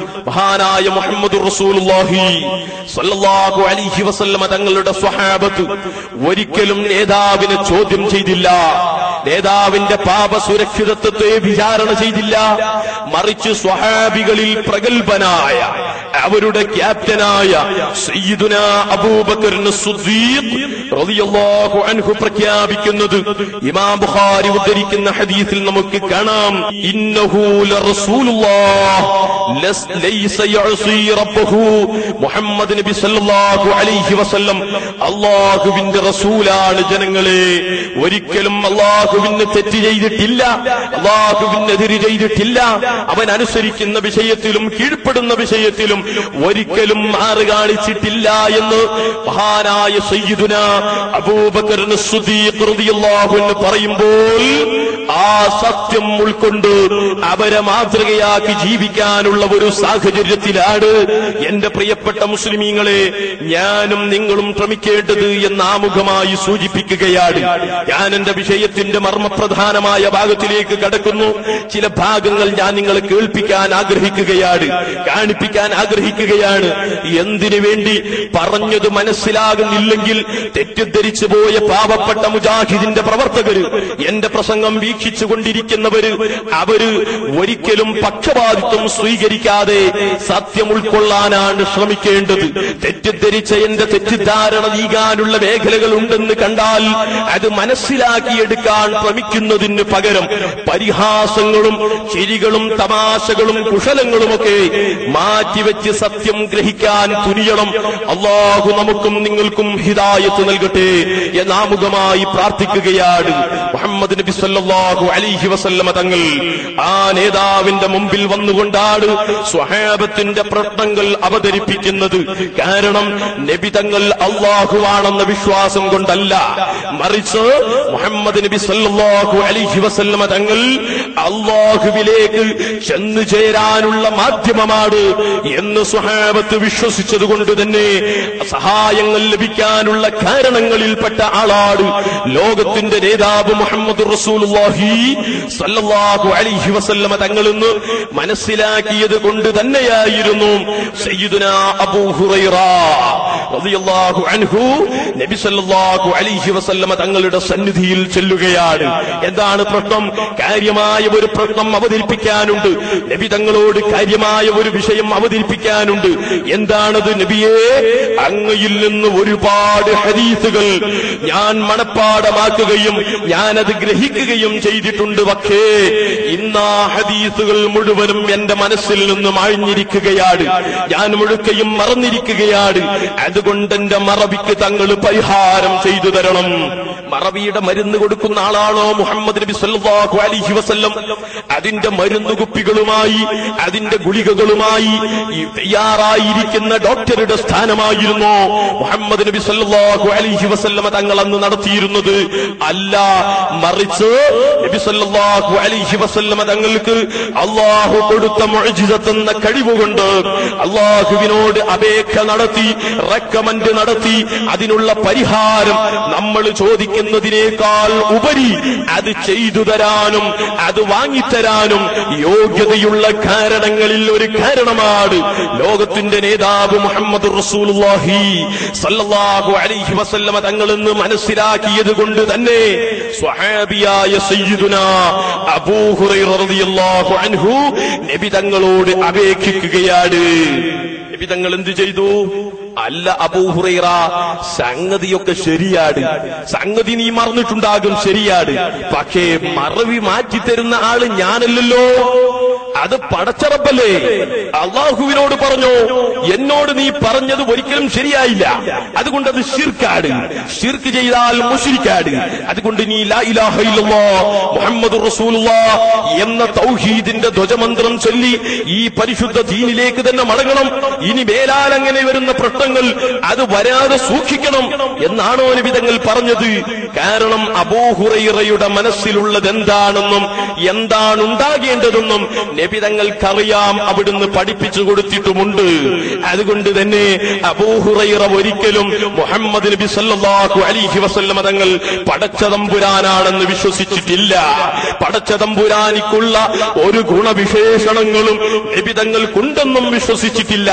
മഹാനായ മുഹമ്മദുർ റസൂലുള്ളാഹി സ്വല്ലല്ലാഹു അലൈഹി വസല്ലമ തങ്ങളുടെ സ്വഹാബത്ത് ഒരിക്കലും നേതാവിനെ ചോദ്യം ചെയ്തില്ല. നേതാവിന്റെ പാപസുരക്ഷിതത്വത്തെ വിചാരണ ചെയ്തില്ല. മറിച്ച് സ്വഹാബികളിൽ പ്രഗൽഭനായ അവരുടെ ക്യാപ്റ്റനായ സയ്യിദുനാ അബൂബക്കർ സിദ്ദീഖ് റളിയല്ലാഹു അൻഹു പ്രഖ്യാപിക്കുന്നത് ഇമാം ബുഖാരി ഉദ്ധരിക്കുന്ന ഹദീസിൽ നമുക്ക് കാണാം. ഇന്നഹു ലറസൂലുള്ളാഹ് ലൈസ യഅസി റബ്ബഹു. മുഹമ്മദ് നബി സല്ലല്ലാഹു അലൈഹി വസല്ലം അല്ലാഹുവിന്റെ റസൂലാണ്. ജനങ്ങളെ, ഒരിക്കലും അല്ലാഹുവിന് തെറ്റ് ചെയ്തിട്ടില്ല, അല്ലാഹുവിനെതിരെ ചെയ്തിട്ടില്ല. അവൻ അനുസരിക്കുന്ന വിഷയത്തിലും കീഴ്പ്പെടുന്ന വിഷയത്തിലും ഒരിക്കലും മാറി കാണിച്ചിട്ടില്ല എന്ന് മഹാനായ സയ്യിദുനാ അബൂബക്കർ സിദ്ദീഖ് റളിയല്ലാഹു അൻഹു പറയുമ്പോൾ ആ സത്യം ഉൾക്കൊണ്ട് അവരെ മാതൃകയാക്കി ജീവിക്കാനുള്ള ഒരു സാഹചര്യത്തിലാണ് എന്റെ പ്രിയപ്പെട്ട മുസ്ലിമീങ്ങളെ ഞാനും നിങ്ങളും ശ്രമിക്കേണ്ടത് എന്ന് ആമുഖമായി സൂചിപ്പിക്കുകയാണ്. ഞാൻ എന്റെ വിഷയത്തിന്റെ മർമ്മപ്രധാനമായ ഭാഗത്തിലേക്ക് കടക്കുന്നു. ചില ഭാഗങ്ങൾ ഞാൻ നിങ്ങളെ കേൾപ്പിക്കാൻ ആഗ്രഹിക്കുകയാണ്, കാണിപ്പിക്കാൻ ആഗ്രഹിക്കുകയാണ്. എന്തിനു വേണ്ടി? പറഞ്ഞത് മനസ്സിലാകുന്നില്ലെങ്കിൽ തെറ്റിദ്ധരിച്ചു പോയ പാവപ്പെട്ട മുജാഹിദിന്റെ പ്രവർത്തകര്, എന്റെ പ്രസംഗം വീക്ഷിച്ചുകൊണ്ടിരിക്കുന്നവര്, അവര് ഒരിക്കലും പക്ഷപാതിത്വം സ്വീകരിക്കാതെ സത്യം ഉൾക്കൊള്ളാനാണ് ശ്രമിക്കേണ്ടത്. തെറ്റിദ്ധരിച്ച എന്റെ തെറ്റിദ്ധാരണ നീങ്ങാനുള്ള മേഖലകൾ ഉണ്ടെന്ന് കണ്ടാൽ അത് മനസ്സിലാക്കിയെടുക്കാൻ ശ്രമിക്കുന്നതിന് പകരം പരിഹാസങ്ങളും ചിരികളും തമാശകളും കുശലങ്ങളുമൊക്കെ മാറ്റിവെച്ച് സത്യം ഗ്രഹിക്കാൻ തുനിയണം. അല്ലാഹു നമുക്കും നിങ്ങൾക്കും ഹിദായത്ത് നൽകട്ടെ എന്നാമുഖമായി പ്രാർത്ഥിക്കുകയാണ്. മുഹമ്മദ് നബി സല്ലല്ലാഹു അലൈഹി വസല്ലമ തങ്ങൾ ആ നേതാവിന്റെ മുമ്പിൽ വന്നുകൊണ്ടാണ് സ്വഹാബത്തിന്റെ പ്രശ്നങ്ങൾ അവതരിപ്പിക്കുന്നത്. കാരണം നബി തങ്ങൾ അല്ലാഹുവാണെന്ന വിശ്വാസം കൊണ്ടല്ല, മറിച്ച് മുഹമ്മദ് നബി സല്ലല്ലാഹു അലൈഹി വസല്ലമ തങ്ങൾ അല്ലാഹുവിലേക്ക് ചെന്നു ചേരാനുള്ള മാധ്യമമാണ് എന്ന് സ്വഹാബത്ത് വിശ്വസിച്ചതുകൊണ്ട് തന്നെ സഹായങ്ങൾ ലഭിക്കാനുള്ള കാരണങ്ങളിൽപ്പെട്ട ആളാണ് ലോകത്തിന്റെ നേതാവ് മുഹമ്മദ് റസൂലുള്ളാഹി സ്വല്ലല്ലാഹു അലൈഹി വസല്ലമ തങ്ങളെന്ന് മനസ്സിലാക്കിയത് കൊണ്ട് തന്നെയായിരുന്നു സയ്യിദുനാ അബൂ ഹുറൈറ റളിയല്ലാഹു അൻഹു നബി സല്ലല്ലാഹു അലൈഹി വസല്ലമ തങ്ങളുടെ സന്നിധിയിൽ ചെല്ലുകയാണ്. എന്താണ് പ്രശ്നം? കാര്യമായ ഒരു പ്രശ്നം അവതരിപ്പിക്കാനുണ്ട്. നബി തങ്ങളോട് കാര്യമായ ഒരു വിഷയം അവതരിപ്പിക്കാനുണ്ട്. എന്താണത്? നബിയേ, അങ്ങയിൽ നിന്ന് ഒരുപാട് ഹദീസുകൾ ഞാൻ മനഃപ്പാഠമാക്കുകയും ഞാനത് ഗ്രഹിക്കുകയും ചെയ്തിട്ടുണ്ട്. പക്ഷേ ഇന്നാ ഹദീസുകൾ മുഴുവനും എന്റെ മനസ്സിൽ നിന്ന് മാഞ്ഞിരിക്കുകയാണ്. ഞാൻ മുഴുക്കയും മറന്നിരിക്കുകയാണ്. അതുകൊണ്ട് എന്റെ മറവിക്ക് തങ്ങൾ പരിഹാരം ചെയ്തു തരണം. മറവിയുടെ മരുന്ന് കൊടുക്കുന്ന ആളാണോ മുഹമ്മദ് നബി സല്ലല്ലാഹു അലൈഹി വസല്ലം? അതിന്റെ മരുന്ന് കുപ്പികളുമായി അതിന്റെ ഗുളികകളുമായി തയ്യാറായിരിക്കുന്ന ഡോക്ടറുടെ സ്ഥാനമായിരുന്നു മുഹമ്മദ് നബി സല്ലല്ലാഹു അലൈഹി വസല്ലമ തങ്ങൾ അന്ന് നടത്തിയിരുന്നത്. അല്ല, മറിച്ച് നബി സല്ലല്ലാഹു അലൈഹി വസല്ലമ തങ്ങൾക്ക് അല്ലാഹു കൊടുത്ത മുഅ്ജിസത്ത് എന്ന കഴിവുകൊണ്ട് അല്ലാഹുവിനോട് അപേക്ഷ നടത്തി, റെക്കമെൻഡ് നടത്തി, അതിനുള്ള പരിഹാരം നമ്മൾ ചോദിക്കുന്നതിനേക്കാൾ ഉപരി അത് ചെയ്തു തരാനും അത് വാങ്ങിത്തരാനും യോഗ്യതയുള്ള കാരണങ്ങളിൽ ഒരു കാരണമാണ് ലോകത്തിന്റെ നേതാവ് മുഹമ്മദ് റസൂലുള്ളാഹി സല്ലല്ലാഹു അലൈഹി വസല്ലമ തങ്ങളെന്ന് മനസ്സിലാക്കിയത് കൊണ്ട് തന്നെ സ്വഹാബിയായ സയ്യിദുനാ അബൂ ഹുറൈറ റളിയല്ലാഹു അൻഹു നബി തങ്ങളോട് അപേക്ഷിക്കുകയാണ്. നബി തങ്ങൾ എന്ത് ചെയ്തു? അല്ല അബൂ ഹുറൈറ, സംഗതിയൊക്കെ ശരിയാണ്, സംഗതി നീ മറന്നിട്ടുണ്ടാകും, ശരിയാണ്. പക്ഷേ മറവി മാറ്റിത്തരുന്ന ആള് ഞാനല്ലല്ലോ, അത് പടച്ചറപ്പല്ലേ. അള്ളാഹുവിനോട് പറഞ്ഞു, എന്നോട് നീ പറഞ്ഞത് ഒരിക്കലും ശരിയായില്ല, അതുകൊണ്ട് അത് ശിർക്കാണ്, ശിർക്ക് ചെയ്താൽ മുശ്രിക്കാണ്. അതുകൊണ്ട് നീ ലാ ഇലാഹ ഇല്ലല്ലാഹ് മുഹമ്മദുർ റസൂലുള്ളാഹ് എന്ന തൗഹീദിന്റെ ധ്വജമന്ത്രം ചൊല്ലി ഈ പരിശുദ്ധ ദീനിലേക്ക് തന്നെ മടങ്ങണം. ഇനി മേലാൽ അങ്ങനെ വരുന്ന പ്രശ്നങ്ങൾ അത് വരാതെ സൂക്ഷിക്കണം എന്നാണോ നബി തങ്ങൾ പറഞ്ഞത്? കാരണം അബൂ ഹുറൈറയുടെ മനസ്സിലുള്ളത് എന്താണെന്നും എന്താണ് ഉണ്ടാകേണ്ടതെന്നും നബി തങ്ങൾക്കറിയാം, അവിടുന്ന് പഠിപ്പിച്ചു കൊടുത്തിട്ടുമുണ്ട്. അതുകൊണ്ട് തന്നെ അബൂ ഹുറൈറ ഒരിക്കലും മുഹമ്മദ് നബി സല്ലല്ലാഹു അലൈഹി വസല്ലമ തങ്ങൾ പടച്ച തമ്പുരാനാണെന്ന് വിശ്വസിച്ചിട്ടില്ല. പടച്ച തമ്പുരാനിക്കുള്ള ഒരു ഗുണവിശേഷണങ്ങളും നബി തങ്ങൾക്കുണ്ടെന്നും വിശ്വസിച്ചിട്ടില്ല.